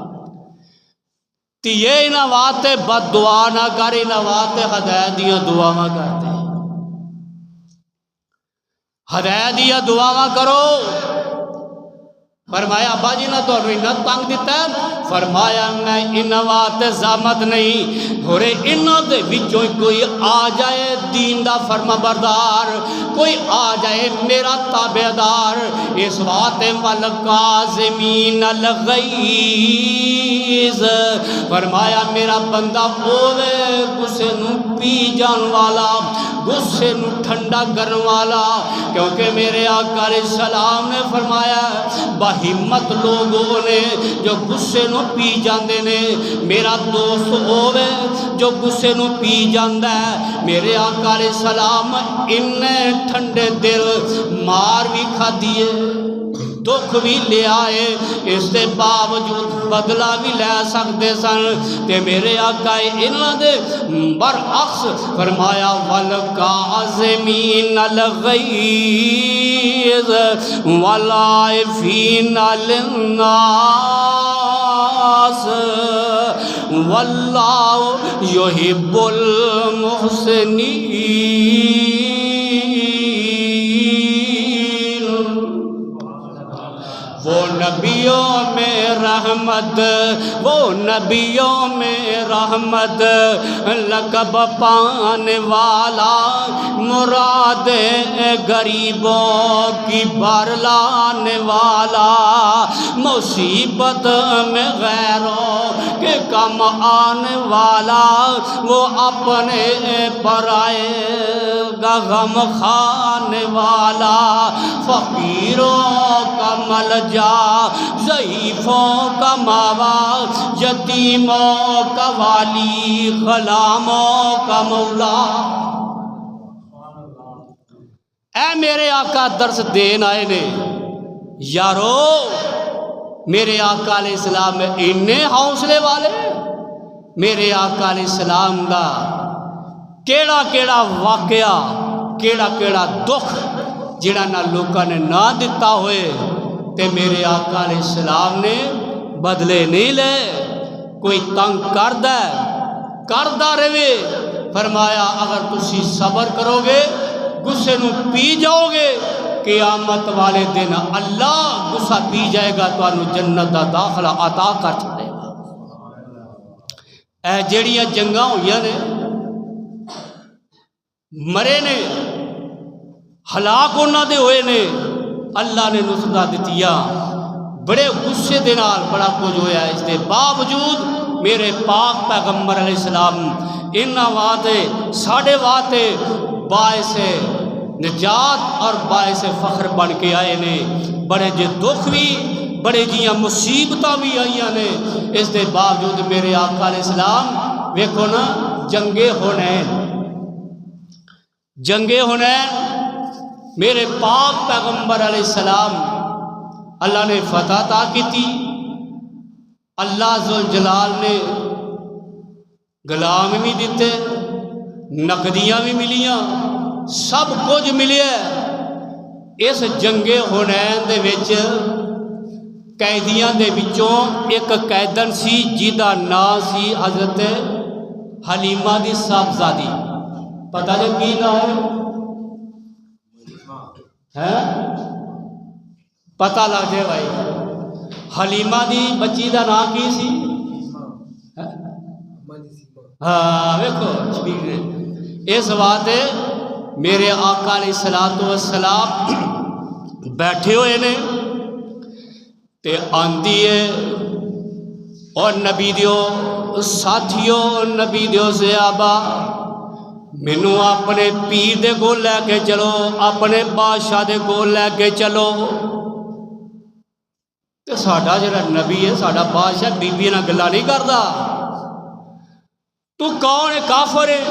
تی یہ انہاں واسطے بد دعا نہ کر, انہاں واسطے ہدایت دیاں دعاواں کرتے, ہدایت دیاں دعاواں کرو. فرمایا ابا جی نے تو انہاں تنگ دیتا ہے. فرمایا میں انہاں واسطے زحمت نہیں ہو رہے, انہاں دے وچوں کوئی آ جائے دین دا فرما بردار, کوئی آ جائے میرا تابعدار. اس واسطے والکاظمین الغیظ. فرمایا میرا بندہ ہوے غصے نو پی جان والا, غصے نو ٹھنڈا کرن والا. کیونکہ میرے آقا علیہ السلام نے فرمایا باہمت لوگوں نے جو غصے نو پی جاندے نے. میرا دوست ہوے جو غصے نو پی جاندا ہے. میرے آقا علیہ السلام انہیں ٹھنڈے دل مار بھی کھا دیے. دکھ بھی لے آئے، اس دے باوجود بدلہ بھی لے سکتے سن، تے میرے آقا انہاں دے برعکس فرمایا والکاظمین الغیظ والعافین عن الناس واللہ یحب المحسنین۔ وہ نبیوں میں رحمت، وہ نبیوں میں رحمت، لقب پانے والا، مراد غریبوں کی بھر لانے والا، مصیبت میں غیروں کے کم آنے والا، وہ اپنے پرائے کا غم کھانے والا، فقیروں کا ملجا، ضعیفوں کا ماوا، یتیموں کا والی، غلاموں کا مولا۔ اے میرے آقا درس دین آئے نے یارو، میرے آقا علیہ السلام میں انہیں حوصلے والے، میرے آقا علیہ السلام دا کیڑا کیڑا واقعہ، کیڑا کیڑا دکھ جڑا نہ لوکاں نے نہ دتا ہوئے، تے میرے آقا علیہ السلام نے بدلے نہیں لے۔ کوئی تنگ کردہ رہے، فرمایا اگر تسی صبر کرو گے، غصے نو پی جاؤ گے، قیامت والے دن اللہ غصہ پی جائے گا، تو انہوں جنت دا داخلہ عطا کر چھڑے گا۔ اے جڑیاں جنگاں ہوئیاں نے، مرے نے، ہلاک ہونا دے ہوئے نے، اللہ نے نصرت دتیا، بڑے غصے دے نال بڑا کچھ ہویا ہے، اس دے باوجود میرے پاک پیغمبر علیہ السلام انہاں واسطے ساڈے واسطے باعث نجات اور باعث فخر بن کے آئے نے۔ بڑے جے دکھ بھی، بڑے جیاں مصیبتاں بھی آئیاں نے، اس دے باوجود میرے آقا علیہ السلام ویکھو نا، جنگ حنین میرے پاک پیغمبر علیہ السلام اللہ نے فتح عطا کی تھی، اللہ ذوالجلال نے غلام بھی دیتے، نقدیاں بھی ملیاں، سب کچھ ملیا۔ اس جنگ حنین دے وچ قیدیاں دے وچوں ایک قیدن سی جیدہ نام سی حضرت حلیمہ دی صاحبزادی، پتہ جے کی نام ہے؟ پتہ لگ جائے بھائی، حلیمہ دی بچی دا نام کی سی؟ ہاں ویکھو شبیر نے اس واسطے میرے آقا علیہ السلام بیٹھے ہوئے نے تے آندی ہے، اور نبی دیو ساتھیوں، نبی دیو صحابہ، مینوں اپنے پیر دے کول لے کے چلو، اپنے بادشاہ دے کول لے کے چلو۔ تے ساڈا جڑا نبی ہے، ساڈا بادشاہ بیبیاں نال گلاں نہیں کردا، تو کون ہے؟ کافر ہے۔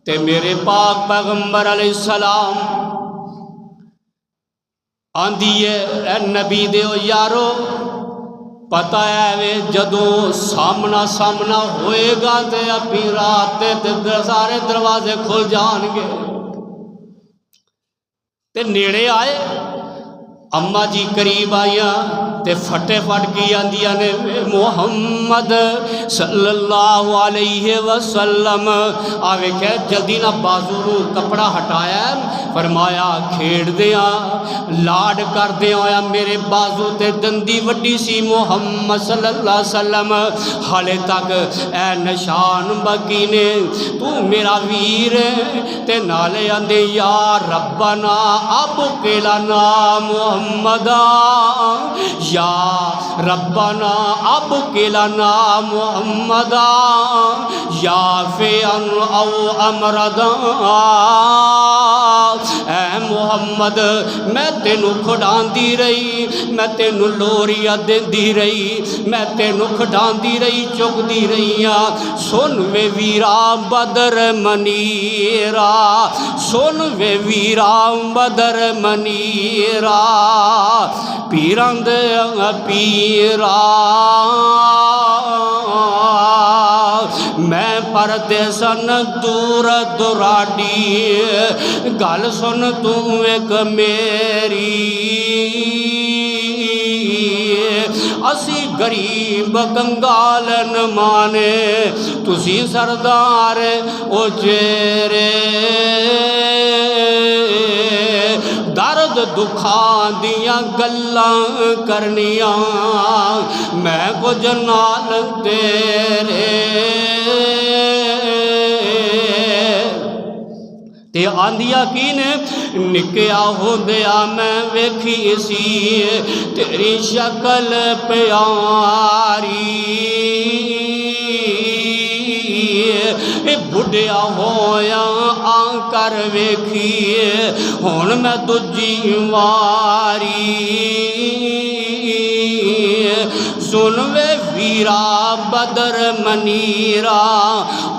تے میرے پاک پیغمبر علیہ السلام آندی ہے، اے نبی دیو یارو، پتہ ہے وے جدوں سامنا ہوئے گا تے اپنی رات تے سارے دروازے کھل جان گے۔ تے نیڑے آئے، اماں جی قریب آئیاں تے پھٹے پھٹ کی آندیاں نے، محمد صلی اللہ علیہ وسلم آوے کہ جلدی نہ بازو رو کپڑا ہٹایا، فرمایا کھیڑ دیاں لاڈ کر دیاں، میرے بازو تے دندی وڈی سی محمد صلی اللہ علیہ وسلم، حالے تک اے نشان باقی نے، تو میرا ویر تے نالے آندے یا ربنا اب کلنا محمدا، یا ربنا اب کلنا محمدا، یافعن او امردا، اے محمد میں تینو کھڑاندی رہی، میں تینو لوریاں دیندی رہی، میں تینو کھڑاندی رہی، چکدی رہی ہاں۔ سن وے ویرا بدر منیرا، سن وے ویرا بدر منیرا، پیراں دے پیرا میں پردیسن دور دراڈی، گل سن تو ایک میری، اسی غریب کنگالن مانے، تسی سردار اجیرے، درد دکھاں دیاں گلاں کرنیاں، میں کچھ نال تیرے، تے آندیا کی نے نکیا ہو دیا میں ویکھی سی تیری شکل پیاری، بڑھیا ہویا آ کر ویکھیے ہن میں دجی واری، سن وے ویرا بدر منیرا،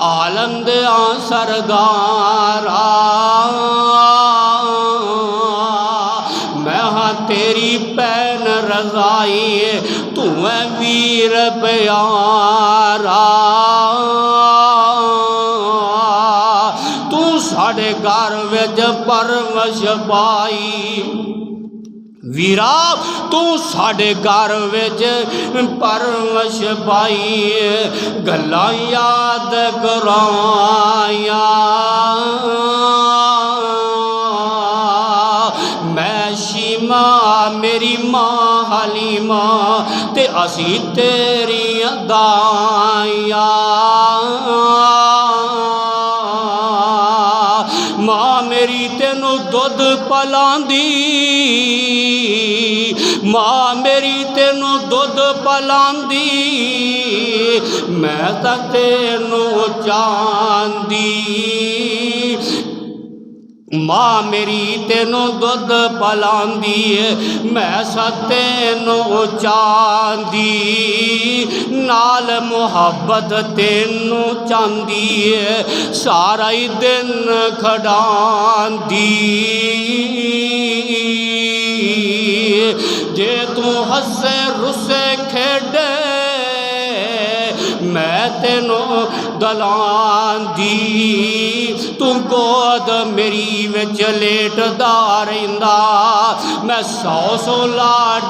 عالم دیا سردارا، میں ہاں تیری پین رضائی، تو اے ویر پیارا، ساڑے گھر وچ پرورش پائی، ویرا تو ساڑے گھر وچ پرورش پائی، گلاں یاد کرائیاں، میں شیما میری ماں حلیمہ تے اسی تیری دائیاں، ماں میری تینو دودھ پلاندی، ماں میری تینو دودھ پلاندی، میں تا تینو چاندی، ماں میری تینو دودھ پلاندی، میں سا تینو چاندی، نال محبت تینو چاندی، سارا ہی دن کھڑاندی، جے تو ہسے رسے کھیڑے میں تینو دلاندی، تو گود میری وچ لیٹ داریندا، میں سو سو لاڈ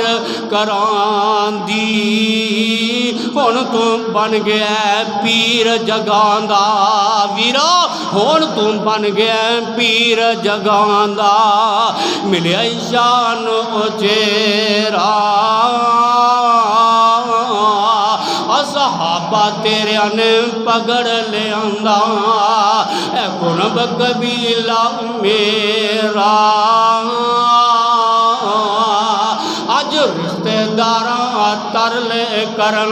کراندی، ہن تو بن گیا پیر جگاندا، ویرا ہن تو بن گیا پیر جگاندا، ملیا شان اچیرا، صحابہ تیرے نے پگڑ لے آندا، اے گنب قبیلہ میرا، اج رشتے داراں ترلے کرن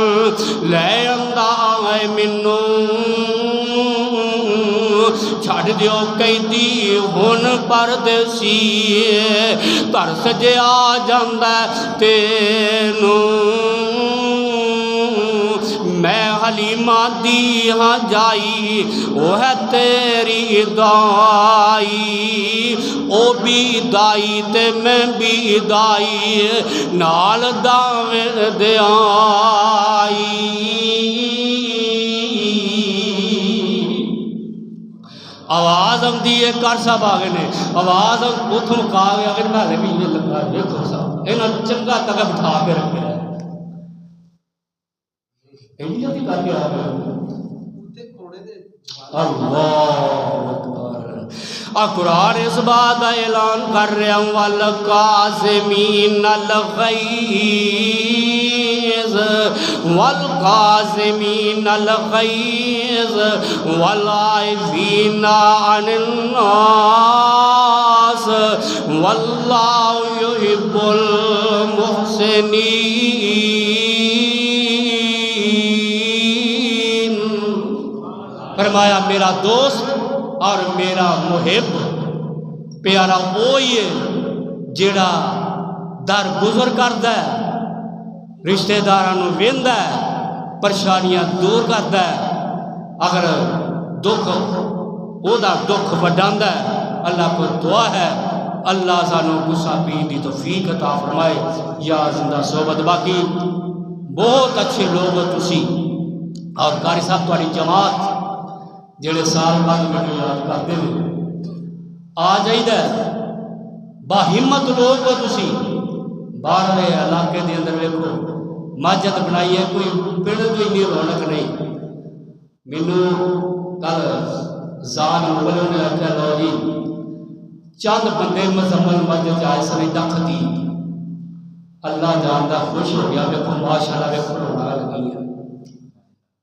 لے آندا اے مینوں، چھڑ دیو قیدی ہن پردیسی، ترس جے آ جاندا تینوں، میں حلیمہ دی ہاں جائی، وہ ہے تیری دائی، او بھی دائی تے میں بھی دائی، نال داویں دے آئی، آواز ہم دیئے کر صاحب آگے نے، آواز ہم اتھوں کھا گیا اگر میں ربینے لگا دیکھو صاحب انہاں چنگا تک بٹھا کے رکھے ہیں، ایڈیاں دی کر کے آگے اللہ اکبر، قرآن اس بات اعلان کر رہے ہیں، والقاسمین الغیظ والقاسمین الغیظ والعافین عن الناس واللہ یحب المحسنین، فرمایا میرا دوست اور میرا محب پیارا وہی ہے جیڑا در گزر کرتا ہے، رشتے داروں ویندا ہے، پریشانیاں دور کرتا ہے، اگر دکھ او دا دکھ وڈاندا ہے۔ اللہ کو دعا ہے اللہ سانو غصہ پین دی توفیق عطا فرمائے یا زندہ صحبت۔ باقی بہت اچھے لوگ ہو تسی، اور قاری صاحب تہاڈی جماعت جڑے سال بعد مینوں یاد کرتے ہیں آ جائیدا ہے، باہمت لوگ ہو تسی۔ باہرلے علاقے دے اندر ویکھو مسجد بنائی ہے، کوئی پنڈ کوئی نہیں رونق نہیں۔ مینوں کل زان والوں نے آخیا لو جی چند بندے مزمل مسجد آئے سن دکھتی، اللہ جاندا خوش ہو گیا، ویکھو ماشاءاللہ ویکھو رونق لگی ہے۔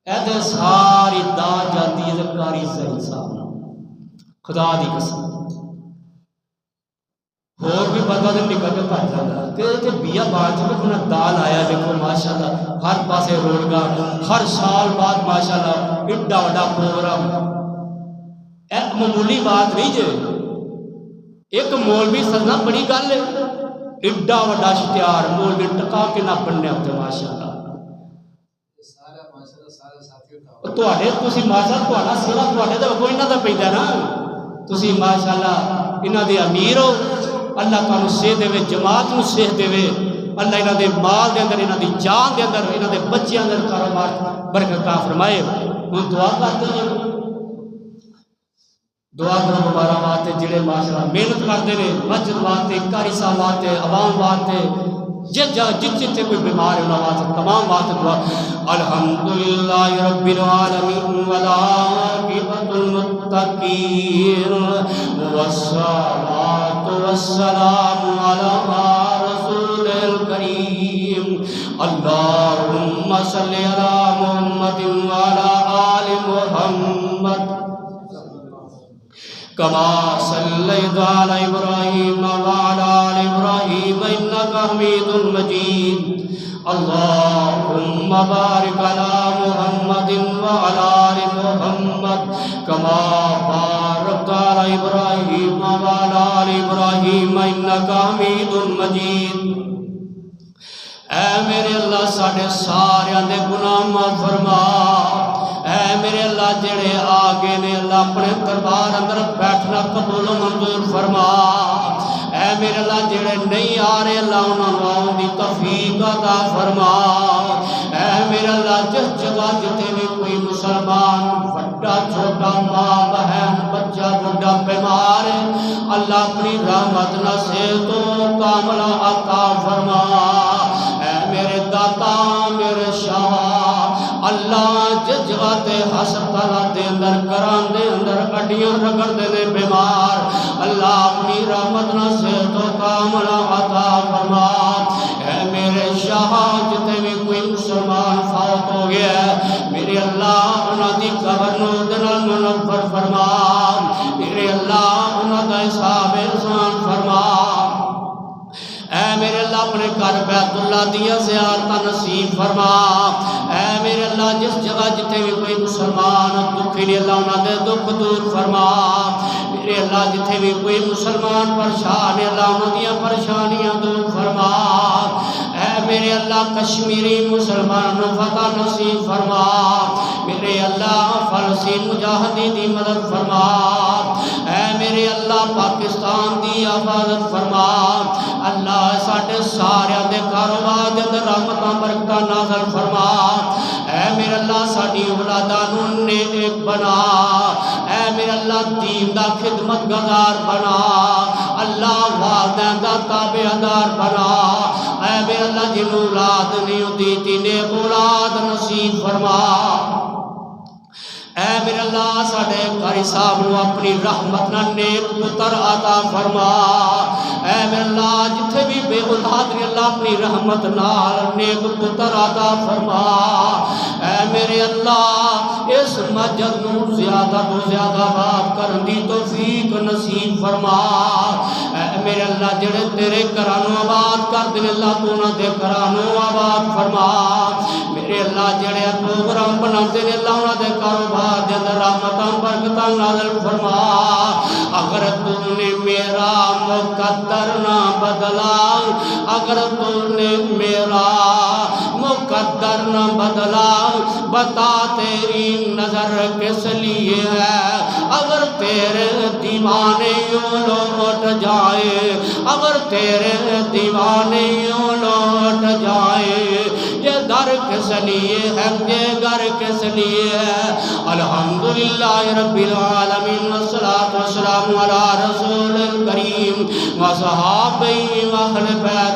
ایدے ساری داد جاتی ہے قاری زہیر صاحب خدا دی قسم، اور بھی بندہ دے نکل کے پڑ جاتا ہے کہ بیا بار جو اپنا دال آیا دیکھو ماشاءاللہ ہر پاسے روڑگا، ہر سال بعد ماشاءاللہ اڈا وڈا پروگرام۔ ایک معمولی بات نہیں جے، ایک مولوی سجنا بڑی گل ہے، اڈا وڈا اشتہار مولوی ٹکا کے نہ بننے ہوتے ماشاءاللہ۔ تواڈے تسی ماشاءاللہ تہاڈا سیوا تواڈے تے کوئی نہ تے پیندا نا، تسی ماشاءاللہ انہاں دے امیر ہو، اللہ تعالیٰ صحت دے، جماعت نو صحت دے، اللہ انہاں دے مال دے اندر، انہاں دی جان دے اندر، انہاں دے بچیاں دے کاروبار برکت عطا فرمائے۔ ہن دعا کرتے ہیں، دعا کرو دوبارہ واسطے جڑے ماشاءاللہ محنت کرتے ہیں مسجد واسطے، قاری صاحب واسطے، عوام واسطے، جتنے کوئی بیمار ہے انہاں واسطے تمام واسطے دعا۔ الحمدللہ رب العالمین والعاقبۃ للمتقین والصلاۃ والسلام علی رسول الکریم اللہم صلی علی محمد وعلی آل محمد كما صليت على إبراهيم وعلى آل إبراهيم إنك حميد مجيد اللهم بارك على محمد وعلى آل محمد كما باركت على إبراهيم وعلى آل إبراهيم إنك حميد مجيد۔ اے میرے اللہ ساڑھے سارے دے گناہ معاف فرما، اے میرے اللہ جڑے آگے نے اللہ اپنے دربار اندر بیٹھنا قبول و منظور فرما، اے میرے اللہ جڑے نہیں آ رہے اللہ انہوں آؤں دی توفیق عطا فرما، اے میرے اللہ جس جگہ جتے بھی کوئی مسلمان بڑا چھوٹا ماں بہن بچہ بڑا بیمار ہے اللہ اپنی رحمت نہ سے تو کاملہ عطا فرما، اے میرے داتا میرے شاہ اللہ جس جگہ تے ہسپتال دے اندر کران دے اندر اڈیاں رگڑ دے دے بیمار اللہ اپنی رحمت نہ صحت و کاملہ عطا فرما، اے میرے شاہ جتے بھی کوئی مسلمان فوت ہو گیا ہے میرے اللہ انہاں دی قبر نو دنال منور فرما، میرے اللہ انہاں دا حساب احسان فرما، اے میرے اللہ اپنے گھر بیت اللہ دیا زیارتہ نصیب فرما، اے میرے اللہ جس جگہ جتے بھی کوئی مسلمان دکھی نہیں اللہ انہاں دے دکھ دور فرما، میرے اللہ جتے بھی کوئی مسلمان پریشان ہے اللہ انہاں دیا پریشانیاں دور فرما، اے میرے اللہ کشمیری مسلمان فتح نصیب فرما، میرے اللہ فلسطین مجاہدی دی مدد فرما، اے میرے اللہ پاکستان دی حفاظت فرما، اللہ ساڑھے سارے دے کاروبار دے اندر رحمتاں برکتاں نازل فرما، اے میرے اللہ ساڑھی اولادانوں نیک بنا، اے میرے اللہ دین دا خدمت گزار بنا، اللہ والدین دا تابعدار بنا، اے میرے اللہ جن اولاد نہیں ہوتی تینے اولاد نصیب فرما، اے میرے اللہ ساڑھے قاری صاحب نو اپنی رحمت نہ نیک پتر عطا فرما، اے میرے اللہ جتھے بھی بے اولاد نے اللہ اپنی رحمت نال نیک پتر عطا فرما، اے میرے اللہ اس مسجد نو زیادہ تو زیادہ آباد کرن دی توفیق نصیب فرما، اے میرے اللہ جڑے تیرے گھرانوں آباد کر دے اللہ تو نہ دے گھرانوں آباد فرما، میرے اللہ جڑے پروگرام بنا دے اللہ انہاں دے کاروبار دے اندر رحمت برکتہ نازل فرما۔ اگر تو نے میرا مقدر نہ بدلا، اگر تو نے میرا مقدر نہ بدلا، بتا تیری نظر کس لیے ہے؟ اگر تیرے دیوانے یوں لوٹ جائے، اگر تیرے دیوانے یوں لوٹ جائے، یہ در کس لیے ہے، یہ گھر کس لیے ہے؟ الحمدللہ رب العالمین والصلاة والسلام علی رسول الکریم وصحابہ واہل بیت